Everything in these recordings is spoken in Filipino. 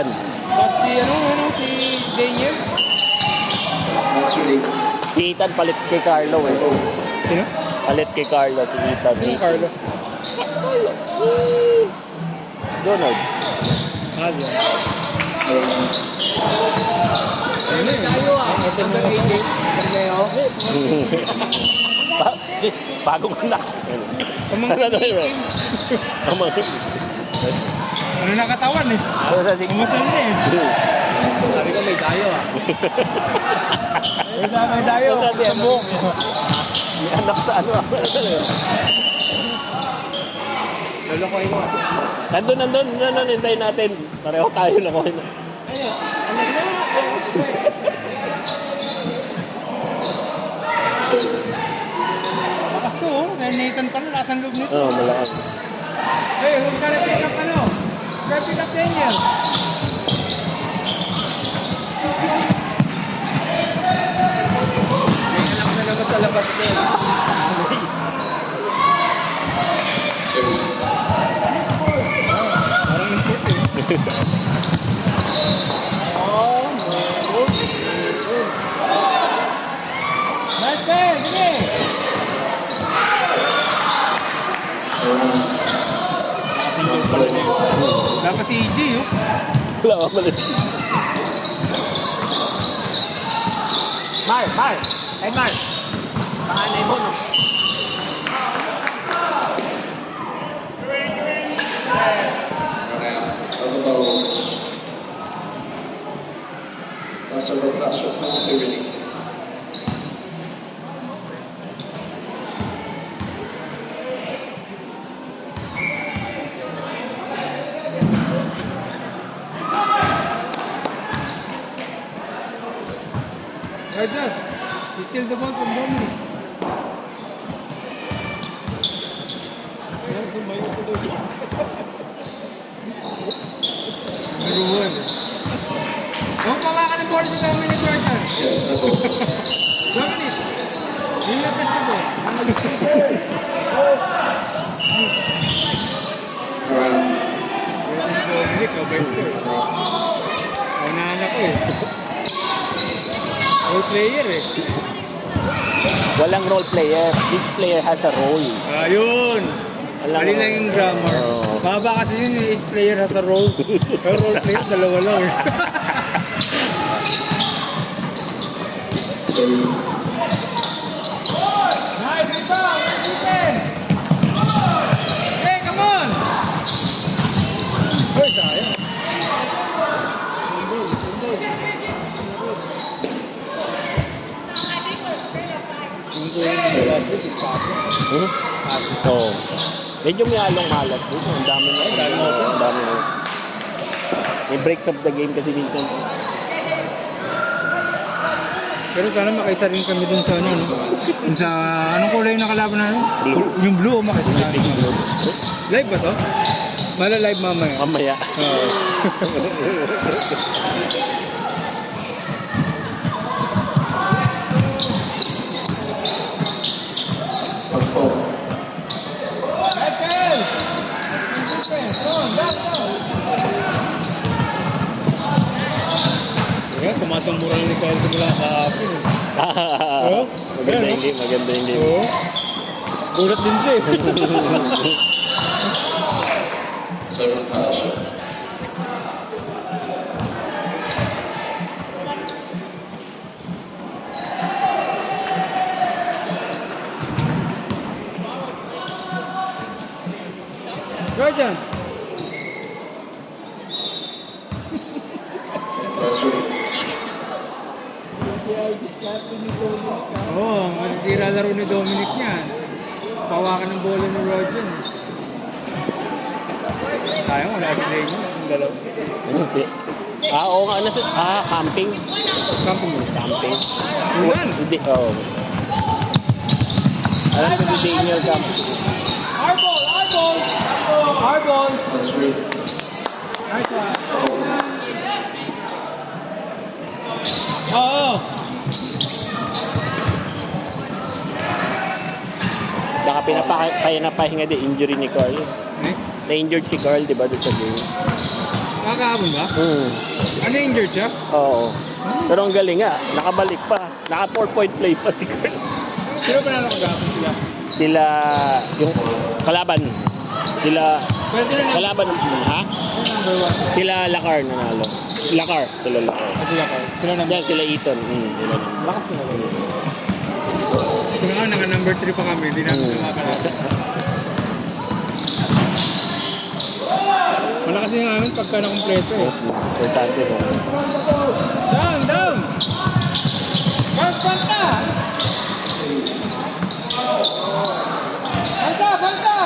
dyan. Tapos si Daniel. Si Ethan palit kay Carlo eh. Sino? Palit kay Carlo, si Ethan. Sino Carlo? Donald. Diyan. Ano yun? Tayo hanggang 18. Bagong anak. Pamangkin ni Ikim. Ano nakatawan eh? Umasan na eh. Sabi ko may dayo ah. May dayo. Sambok. May anak sa ano. Lolokoy mo kasi. Nandun, hintayin natin. Pareho tayo na ko. Lakas to oh. Kaya Nathan pala, lakas ang loob nito. Oo, malakas. Hey, who's gonna pick up ano? Gonna pick up Daniel. May alam na naman sa labas din. Parang import eh. Nice play, sige! Wala pa si EJ, oh. Wala ka pala. Mar! Ay, Mar! Panganay mo, no? Nasa rotation from the beginning. Right there. He steal the ball from Dominic. Maruhan. Huwag pala ka ng board si Dominic right there. Dominic! Yung na-test the ball. Dominic, kabay ko eh. Unahan ako eh. Role player eh. Walang role player. Each player has a role. Ayun! Walang Mali lang yung grammar. Oo. Baba kasi yun, each player has a role. Pero role player, dalawa lang eh. Nice, rebound! Defense! Hey, come on! Hoy, sayang. Oo. Medyo may halong malat dito. Ang dami na. Ang dami na. May breaks of the game kasi minsan. Pero sana makaisa rin kami dun sa ano, no? Dun sa, anong kulay na kalaban na ano? Blue. Yung blue, o makaisa na. Live ba to? Mala-live mamaya. Mamaya. Oo. Let's go. Kaya, tumasang moral ni Kyle simula kahapon. Maganda yung game. Maganda yung game. Oo. Gulat din siya eh. So rotation. Georgian. That's right. Oo, matitira laro ni Dominic niyan. Pawakan ng bola ni Roger. Sayang, wala si Daniel. Ang dalaw. Hindi. Oo nga. Camping. Camping mo. Camping. Yun. Hindi. Oo. Alam ko si Daniel camping. Our ball. That's right. Nice one. Oo. Baka pinapahinga din injury ni Carl. Eh? Na-injured si Carl, di ba, doon sa game? Kakahapon ba? Ano injured siya? Oo. Pero ang galing nga, nakabalik pa. Naka 4-point play pa si Kurt. Sino ba na kakahapon sila? Sila, yung kalaban. Sila, Pwede na lang. kalaban, ha? Number 1. Sila Lakar nanalo. Lakar, sila Lakar. Sila ka. Sila number Yan, sila Eton. Sila naman. Lakas nila ba yun? Kung nga, naka number 3 pa kami. Hindi namin lumakalala. Malakas yung amin pagka nakompleto eh. Importante ko. Down, down! Panta! Panta, panta!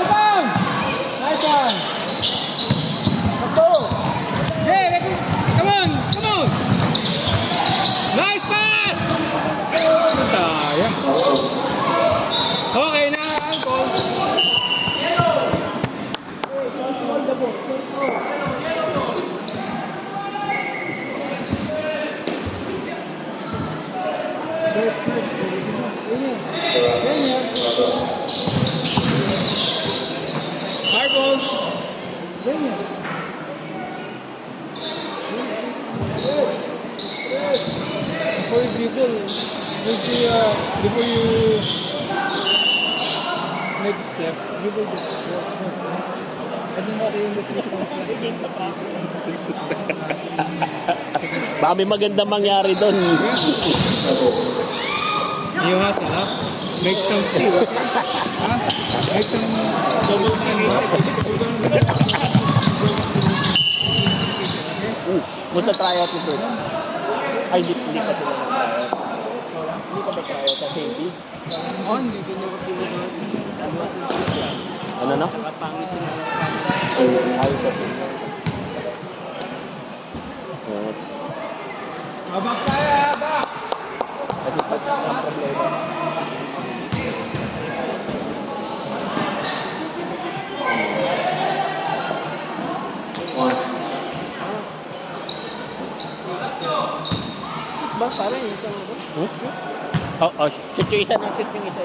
Rebound! Nice one! Hey, come on, come on! Nice pass! Sayang. Okay na, uncle. Hardball. Before you dribble, you see, before you next step, dribble this. Ano nga rin yung Baka may magandang mangyari doon. You has ha? Make some food. Ha? Make some double money. Basta try out ito. Ay, hindi pa sila nag-tryout. Hindi pa ba-tryout kasi hindi? Hindi ko nyo kapilihan. Ano na? Pangit sila sa Ayos sa team. Habak tayo, habak! Kasi pati ang problema. One. Ba, parang isang ano? Shoot yung isa na, shoot yung isa.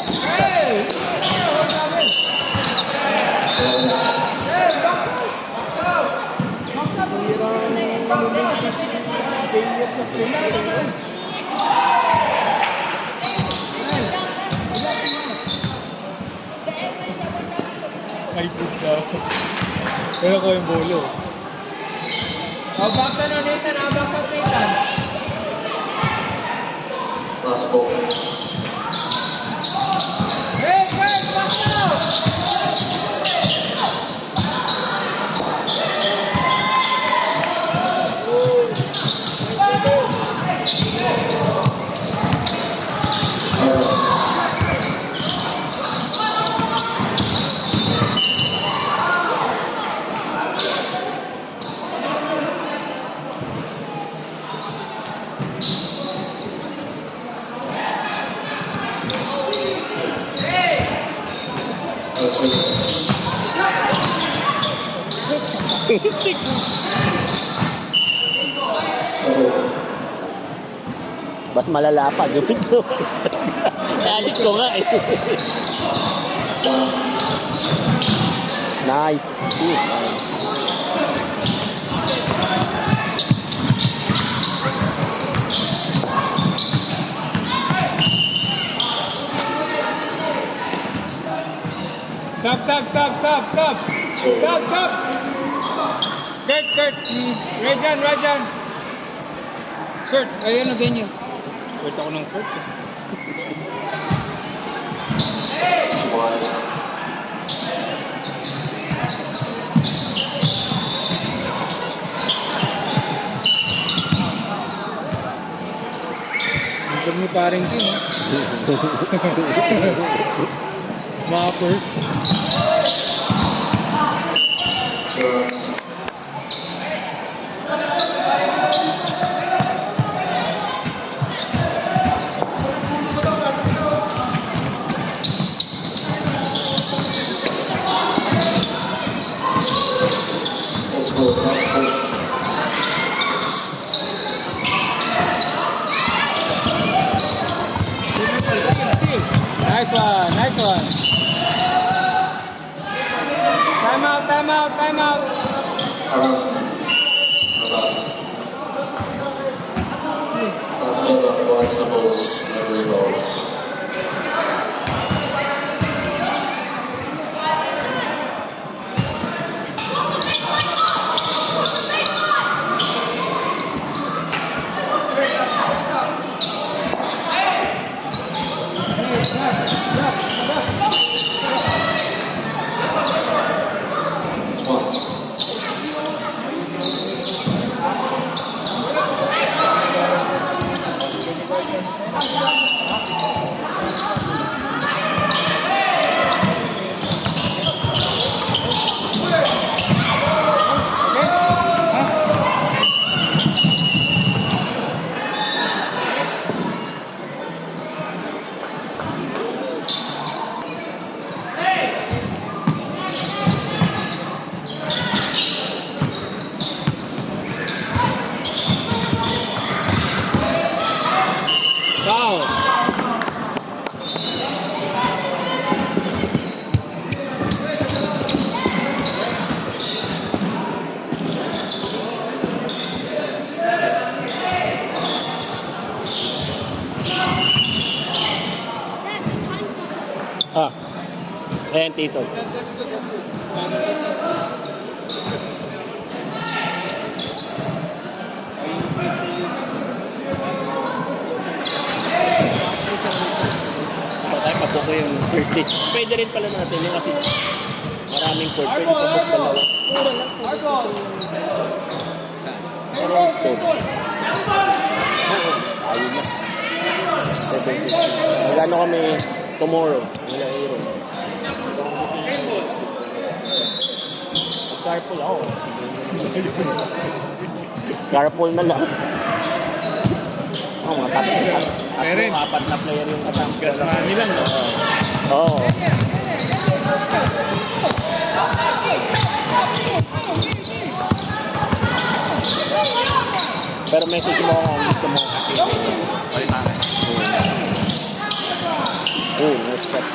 Hey! Ay, good daw. Pero ko yung bolo. Abak ka na, Nathan. Abak ka, Nathan. Last ball. Hey, Fred! Back now! That's right. Mas malala pa, gawin ko. Nalit ko nga eh. Nice. Sub. Kurt. Rajan. Kurt, ayan na ganyan. Kurt ako ng Kurt. Wise. Huwag ni paring Kim, ha? Mappers. Chance. Let's go. Last ball. Nice one. Timeout. Last one up, Barnes Knuckles, memory ball. One. Foul. Ah. Ayan, Tito. That's good, that's good. Baka tayo pabuko yung first stage. Pwede rin pala natin yung kasi maraming court. Pwede pabuk dalawa. Mura lang sa parang stone. Oo. Ayun na. 750. Magano kami tomorrow? Wala hero. Carpool ako. Carpool na lang. Oh, mga Meron. apat na player yung kasama. Gas money lang, no? Oo. Pero message mo kung gusto mo kasi. Nice shot.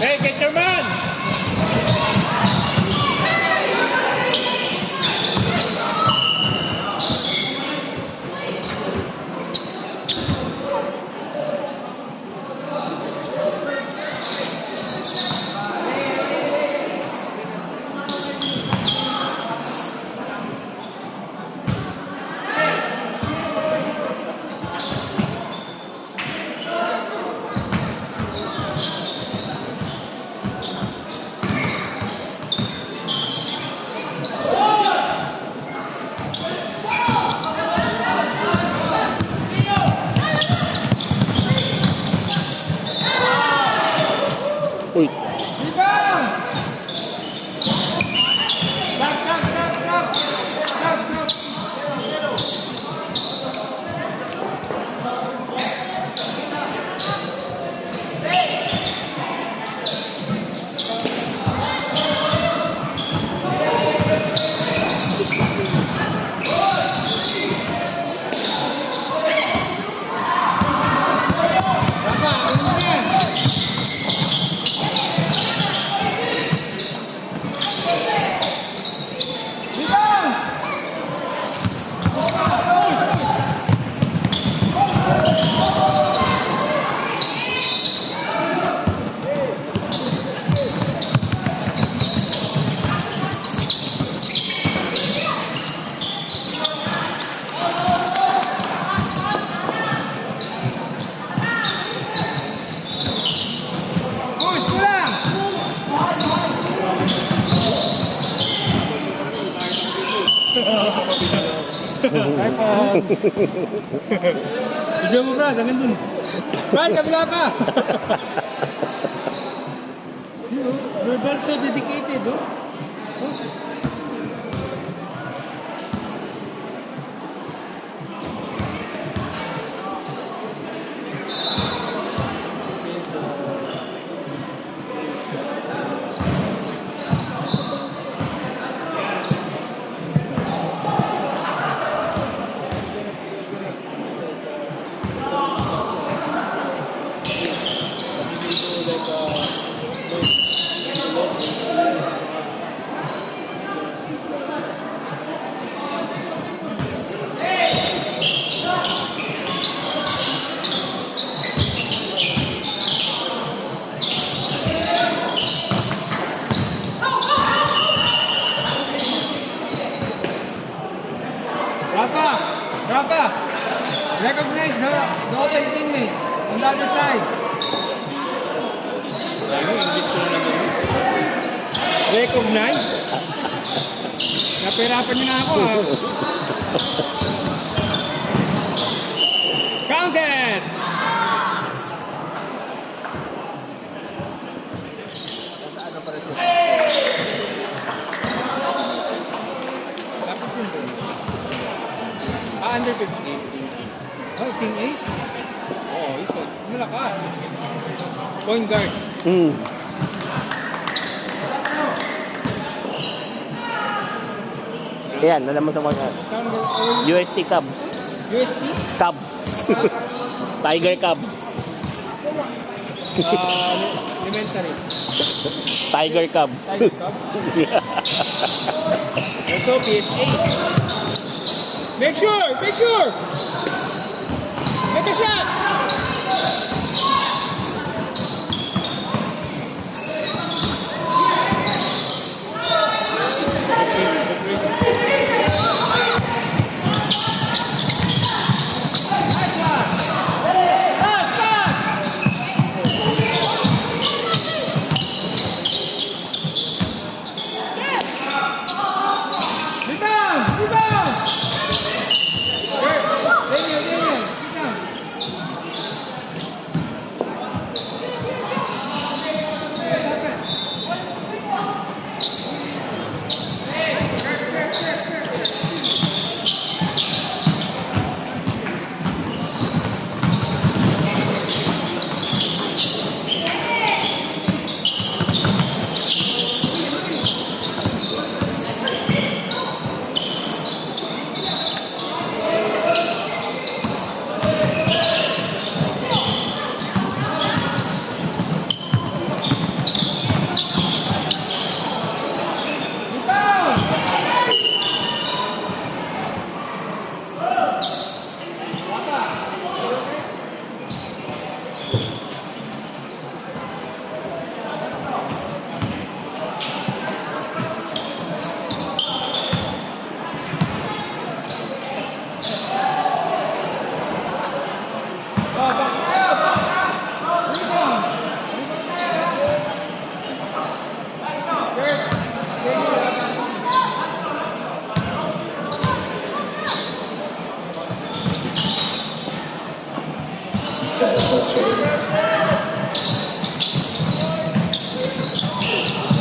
Hey, get your man! Uy. Video mo, Brad, hanggang dun. Brad, kabila ka! We're so dedicated, oh. Like Recognize the open teammates on the other side. Ano, English ko na naman. Recognize? Napirapan niyo na ako ha. Counted! Dapat yun doon. Under 15. Oh, Team 8? Oo, isa. Malakas. Point guard. Hmm. Ayan, alam mo sa mga Saan ba? UST Cubs. UST? Cubs. Tiger Cubs. Elementary. Tiger Cubs. Tiger Cup. Ito, PSA. Make sure! Make sure! Make a shot!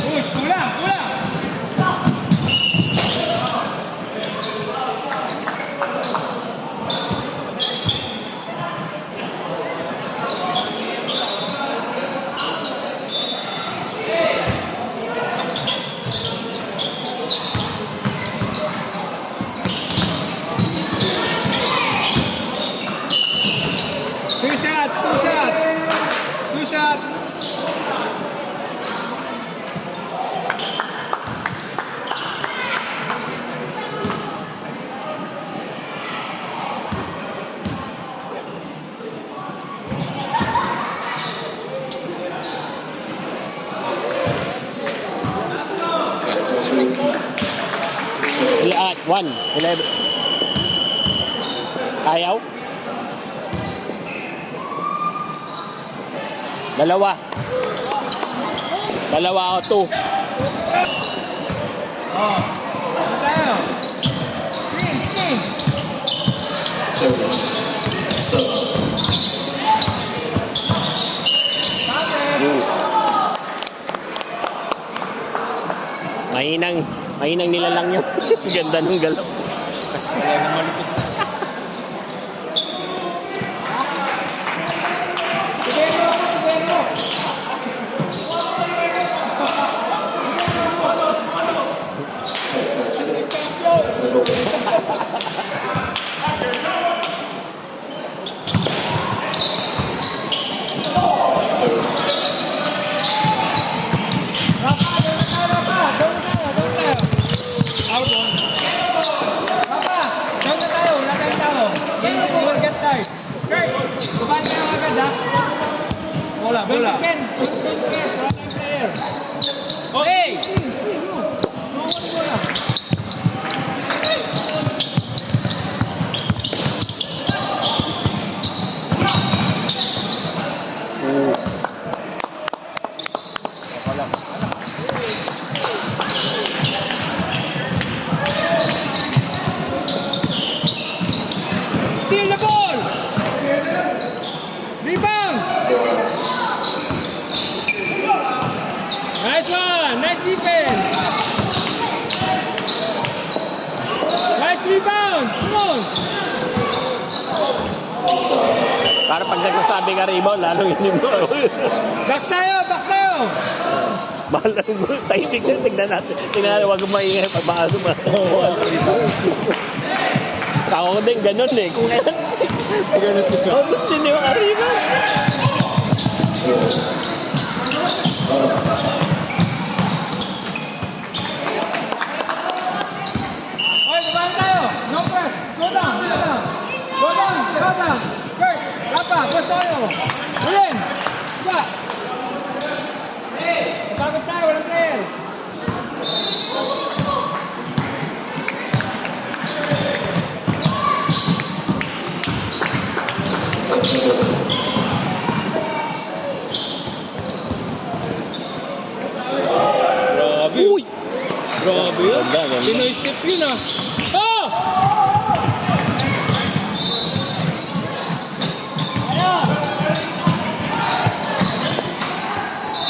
Push, kulang, kulang. Two shots, two shots. Two shots. At 1, 11. Ayaw? Dalawa. Dalawa o 2. Oh. Tayo. Screen, screen. Mahinang nilalang yun. Ganda ng galaw. Tibero ako, tibero. Out one. Papa, down na tayo. Wala tayong tao. Then you will get tired. Kurt, kumain ka na agad ha. Bola, bola. Ken, wala tayong player. Hey! No one bola. Para pag nagsasabi ka rebound, lalong yun mo. Box tayo! Box tayo! Mahal na mo. Tahimik na. Tignan natin. Tignan natin. Huwag mong maingay. Pag baka Ako ko din ganun eh. Kung kailan. Ganun si Ka. Oh, gusto niyo arriba. Oy, kumain tayo! No press! Go down! Go down! Go down! Go down! Kurt! Rapa! Press tayo! Ulin! Iba! Pagod tayo! Walang player! Grabe! Uy! Grabe yun! Ganda, ganda. Pinoy step yun ah! Ah!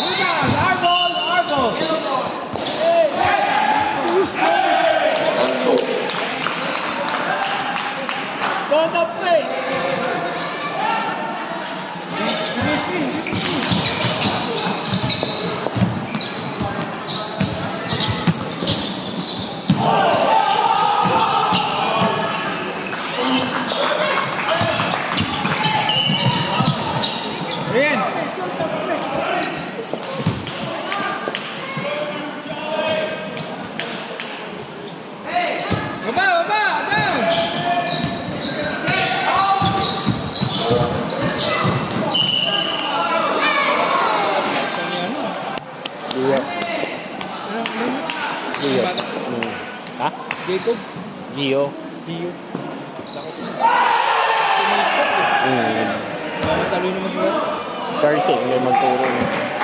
Rebound! Our ball! Our ball! Don't play! Ayan! Baba! Baba! Down! Gio. Gio. Ha? Jacob? Gio. Gio. Pinoy step eh. Mamatalo naman sila. Charles, hindi magturo.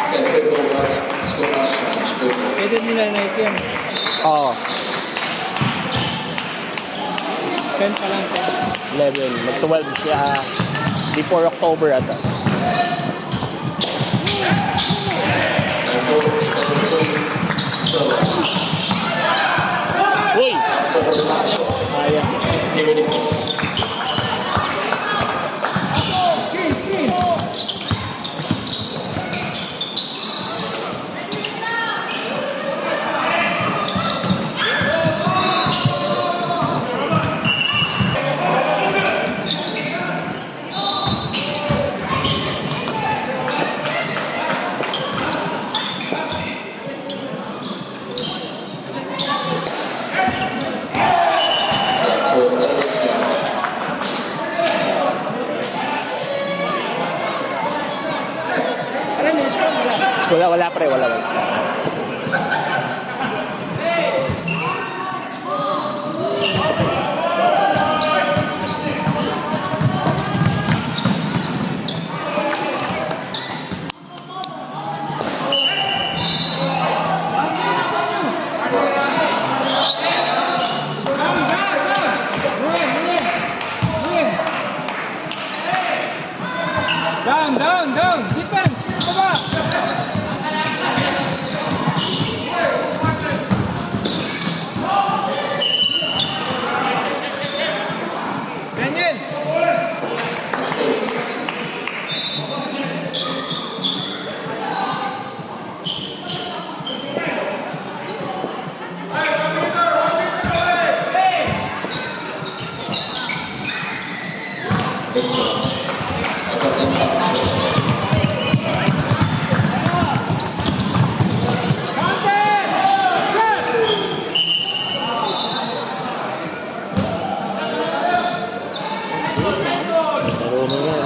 And the go guys, score is change. Go. Pwede nila Nike yan. Oo. 10 pa lang. 11. Mag-12 siya before October ata. And go, so, Uy! so the match. Ayan. Here it is. Wala pre, wala. Down! Defense! Baba! Daniel! Good shot. I got them back. Marunong na.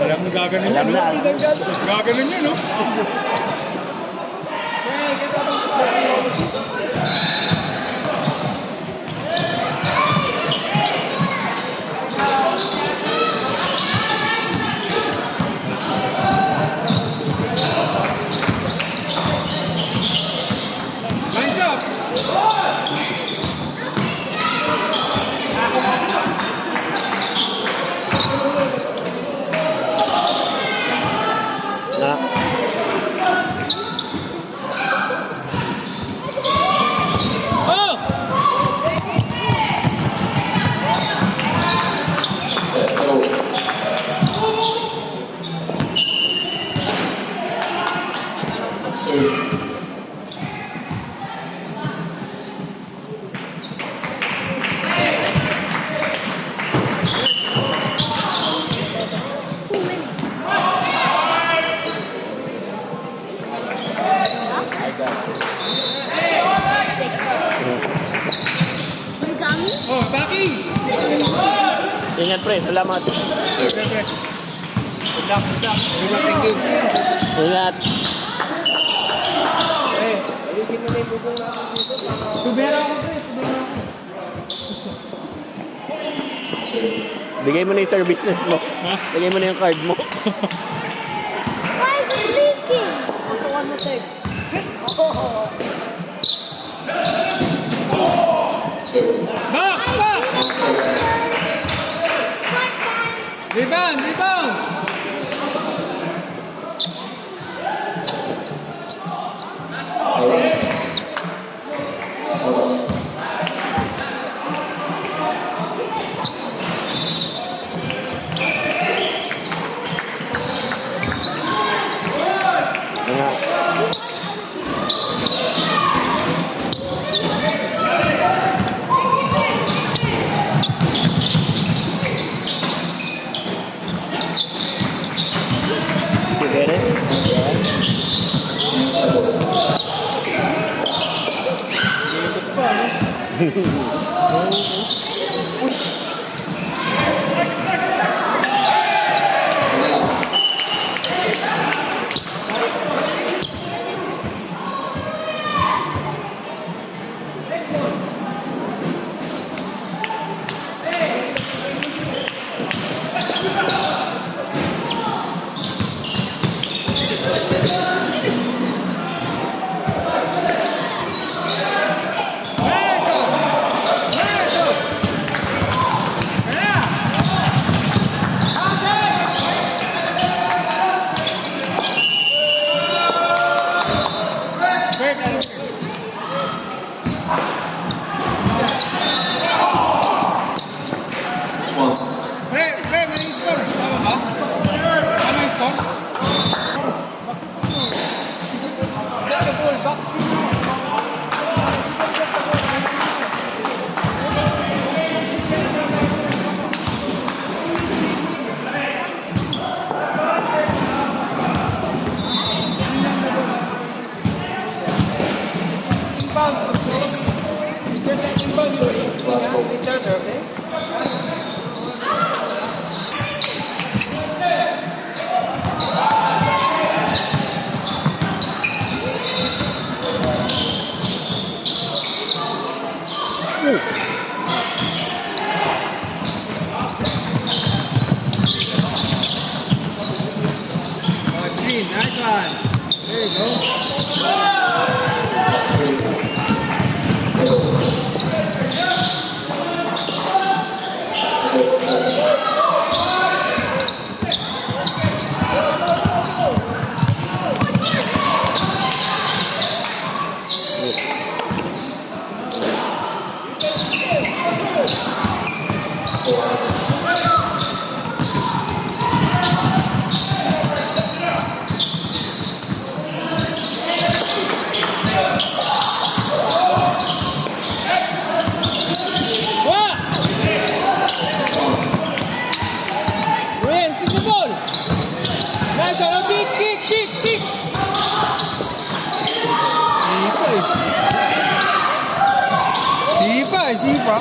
Alam mo gaganon Alam yan, na. no? Gaganon yan, no? Lines up! Na. Oh! Go. Oh, backing! Ingat pre, salamat. Siyempre. Good luck, good luck. Thank you. Ingat. Ayusin mo na yung bubong natin dito. Tubera ako, pre. Tubera ako. Bigay mo na yung services mo. Bigay mo na yung card mo. Why is it leaking? Also one more thing. Oh. Back! Back! Rebound! Rebound! Nga. You get it? One. Pre, may score. Tama ba? Tama yung score? Last ball. Oh, green. Nice one. There you go. Nice one. Oh, kick, kick, kick, kick. Sipa, sipa.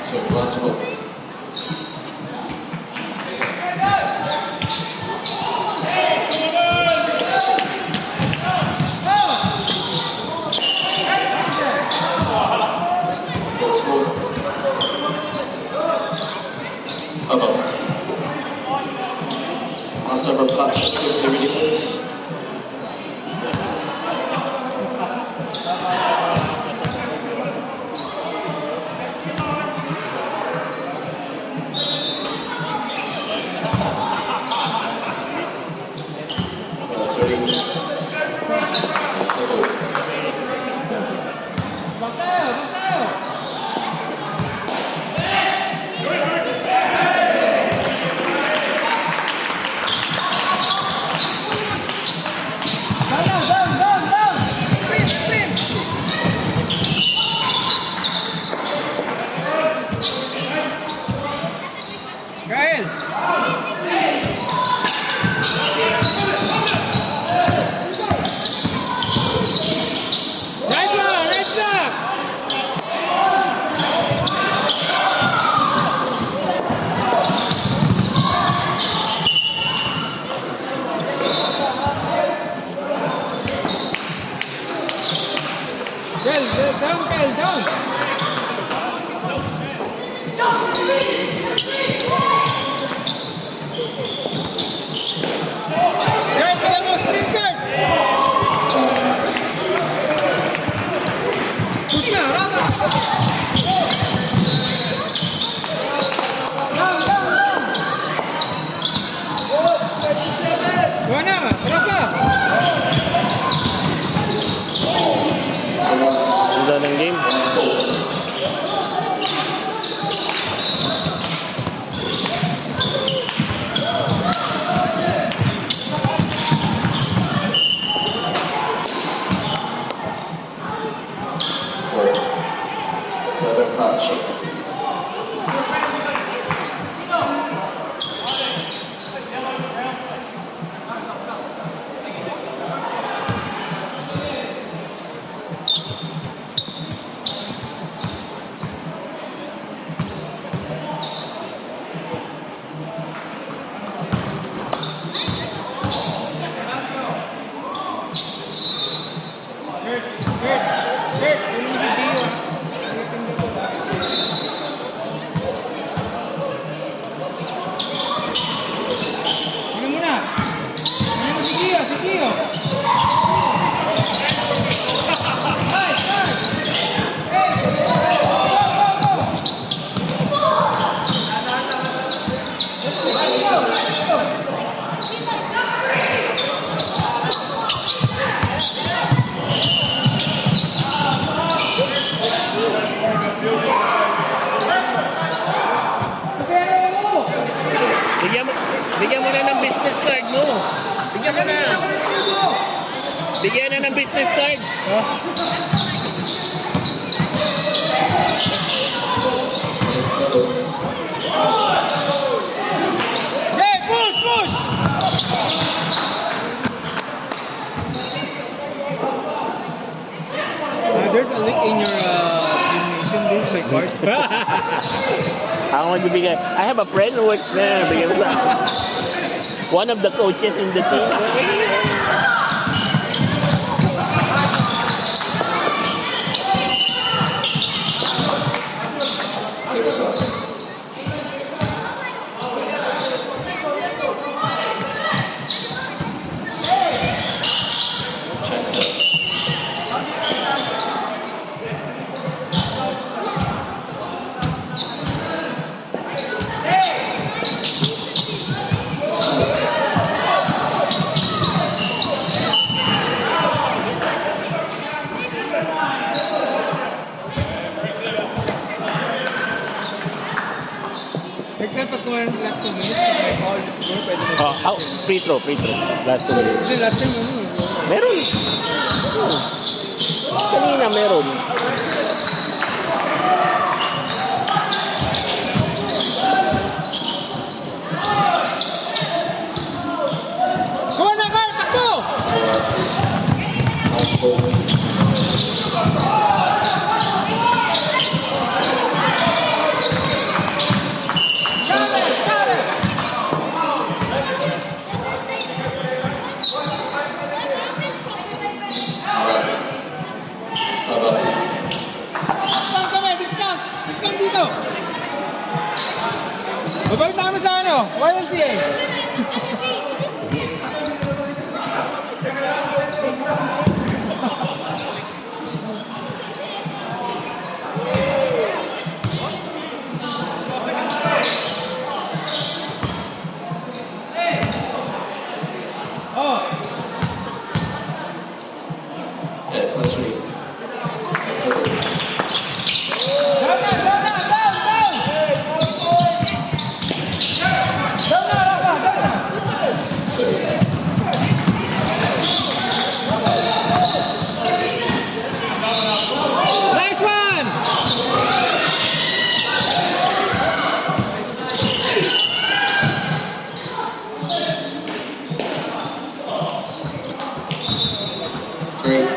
So, last ball. Last ball. About. Last number patch, quickly ridiculous. That's ready. Another touch. Tingnan mo na. Tingnan mo si Gio, si Gio. Hey, hey! Hey! Go, go, go! Let's go! Bigyan mo na ng business card mo. Bigyan mo na. Bigyan na ng business card. Hey, push, push! There's a leak in your gymnasium. This is my card. Ako magbibigay. I have a friend who works there. Bigyan mo na. One of the coaches in the team. Yes, sir. Chances. Next time, pag kumain ng last 2 minutes, pag may foul, siguro pwede mo. Free throw, free throw. Last 2 minutes. Kasi last time, ano, Meron. Kanina meron. Go na, Carl! Takbo! Discount kami, discount! Discount dito! Babalik na kami sa ano? YMCA! Oh! Yeah, let's read. Down na! Down na! Down! Down! Down na! Rafa! Down na! Nice one! Three.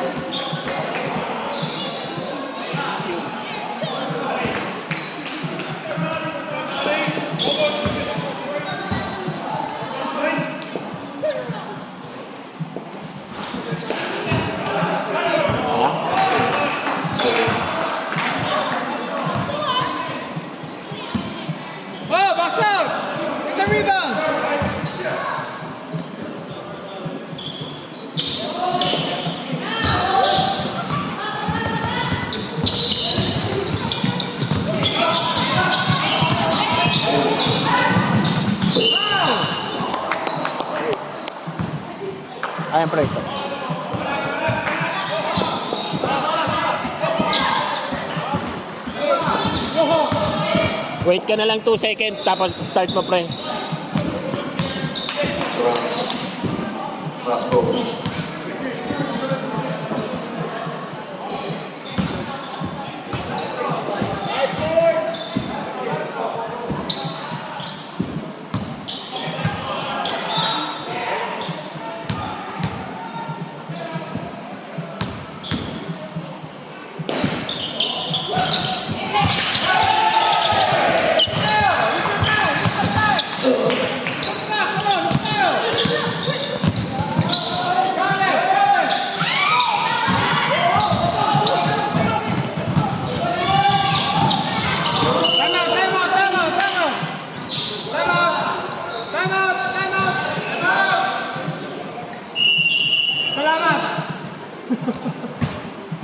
Oh, box out! Get the rebound! Ayan, preso. Wait ka na lang 2 seconds, tapos start mo, pre. Surrounds. Last ball.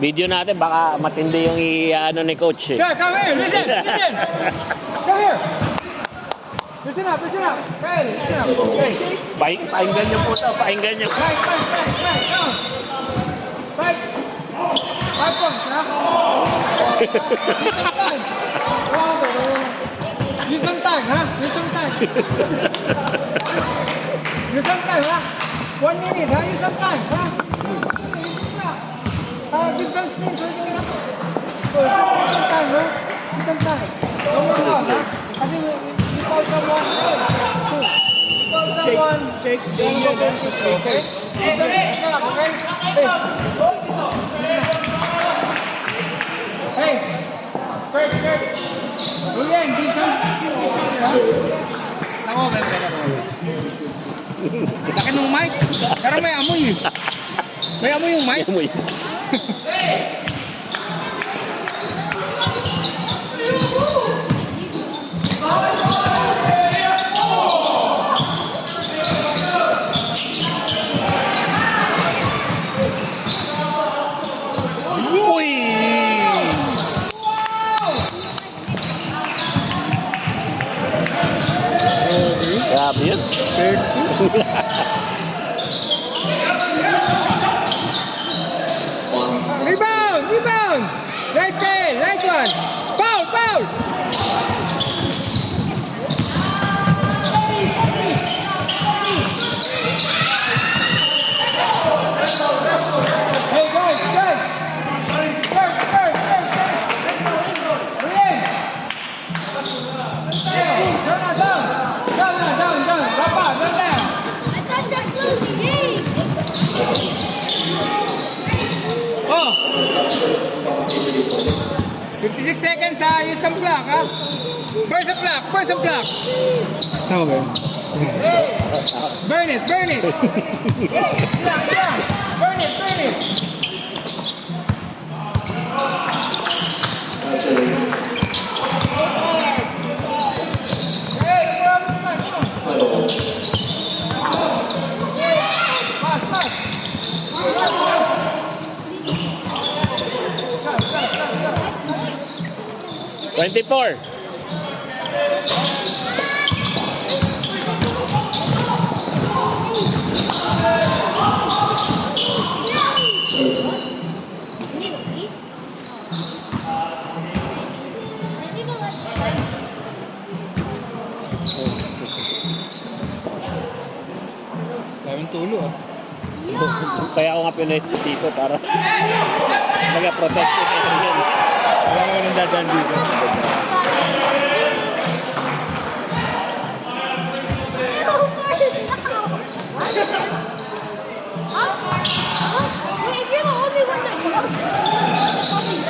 Video natin, baka matindi yung ano ni coach eh. Sure, come here. Listen. Come here. Listen up. Kyle, listen up. Okay. Pakinggan niyo po ito, pakinggan niyo. Right. Come. Five. 5 points, ha? Use some time, ha? Use some time, ha? 1 minute, ha? Use some time, ha? Give some spin so you can get up. Use some time, ha? Use some time. Don't worry out, ha? Kasi you call someone, Take the okay? Use some time, okay? Hey, Kurt. Julian, do some spin, ha? Nako, laki ng mic. Pero may amoy eh. May amoy yung mic. Amoy. Uy! Grabe yun. Rebound. Nice Kyle, nice one. Foul. Hey guys. Down. Papa, down. It's such a close game. Oh. 56 seconds ha. Use some block ha. Burst some block. Okay. Burn it. Yeah. Burn it. That's really Hey, come on. little. Pass. 24. Daming tulo ah. Kaya ako nga pinesto dito para mag-protect ito yun. Wala ka nang dadaan dito. Wait, if you're the only one that crossed it, then the fucking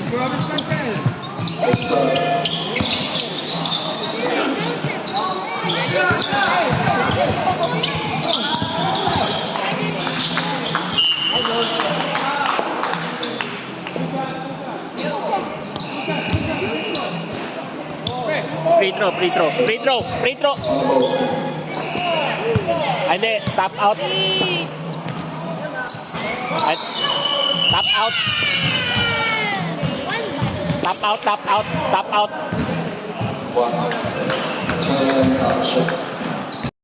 Promise Marcel. It's Free throw. Ay, hindi, tap out. Ay, tap out. Tap out. one. 10 shot.